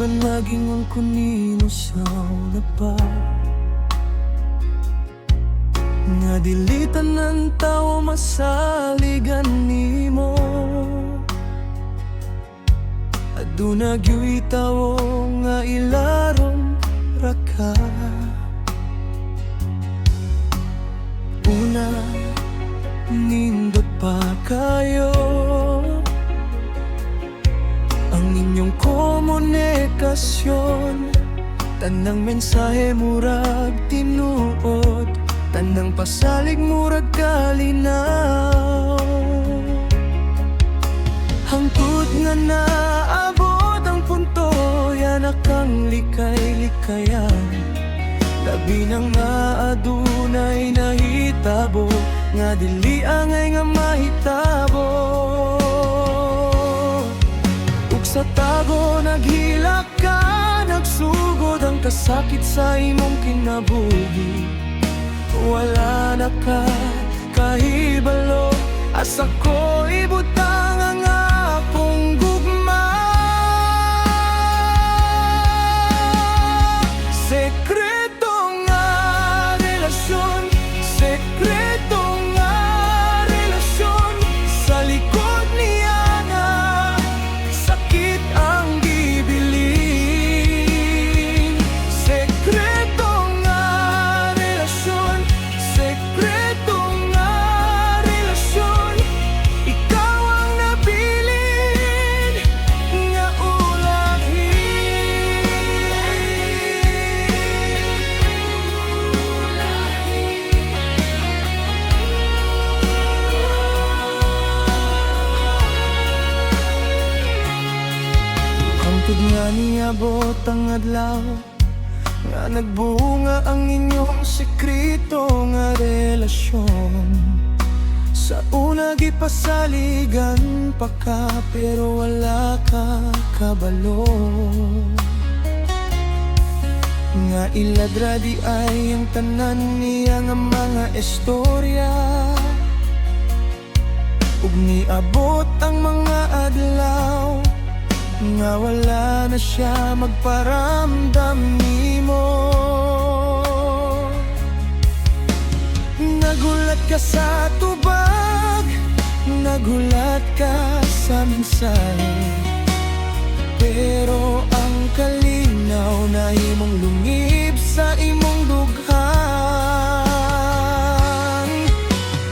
man maging ang kunino sa pa nga dilitan ng tao masaligan nimo. Aduna gyud tawo nga ilarom raka. Una nindot pa kayo ang inyong komunikasyon. Tanang mensahe murag tinuod, tanang pasalig murag kalinaw. Hangtod nga naabot ang punto, yanak ang likay-likayan. Labi na nga adunay nahitabo, nga dili angay nga mahitabo. Ug sa tago naghilak ka, nagsugod ang kasakit sa imong kinabuhi. Wala na ka kahibalo, asa ko ibutang ang akong gugma. Sekreto nga relasyon, sekreto nga relasyon. Sa likod niya nga sakit ang gibilin. Sekreto nga relasyon, sekreto nga relasyon. Ikaw ang nabilin nga ulahi. Hangtod nga niabot ang adlaw nga nagbunga ang inyong sekreto nga relasyon. Sa una gipasaligan pa ka, pero wala ka kabalo. Nga iladra di ay ang tanan niya nga mga istorya. Ug niabot ang mga adlaw nga wala na siya magparamdam nimo. Nagulat ka sa tubag, nagulat ka sa mensahe, pero ang kalinaw na imong lungib sa imong dughan.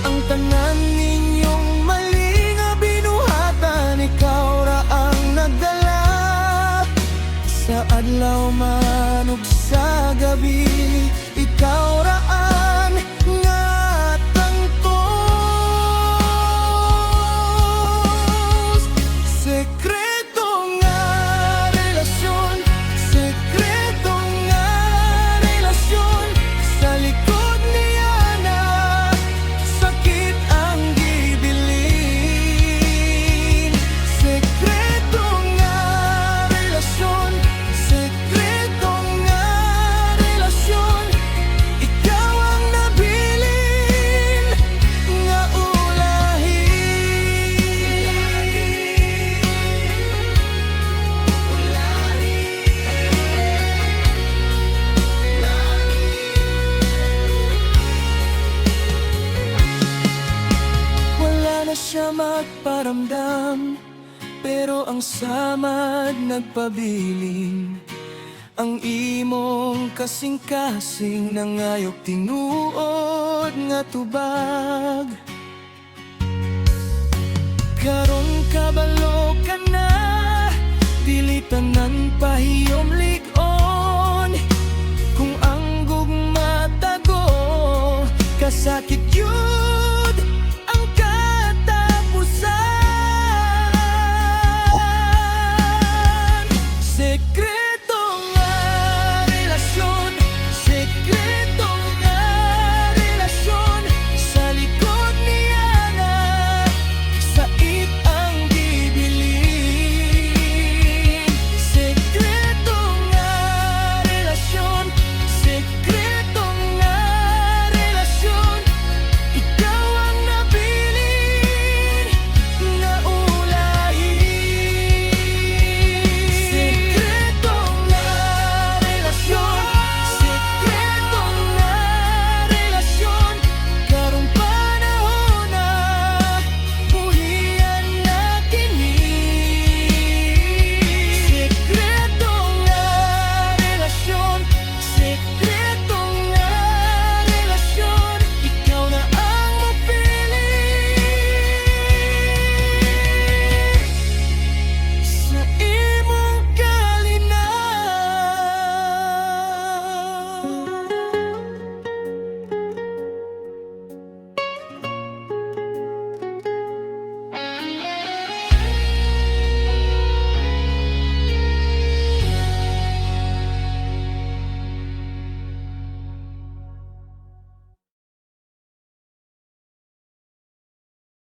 Ang tanan ninyong mali nga binuhatan, ikaw ra ang nagdala. Sa adlaw man ug sa gabi, ikaw raan nga tangtos. Sekreto nga relasyon, sekreto nga relasyon. Sa likod niya na sakit ang gibilin. Sekreto nga relasyon, sekreto nga relasyon. Ikaw ang nabilin nga ulahi. Wala na siya magparamdam, pero ang samad nagpabiling. Ang imong kasing-kasing nangayok tinuod nga tubag. Karon kabalo ka na, dili tanan pahiyom lig-on. Kung ang gugma tago, kasakit yun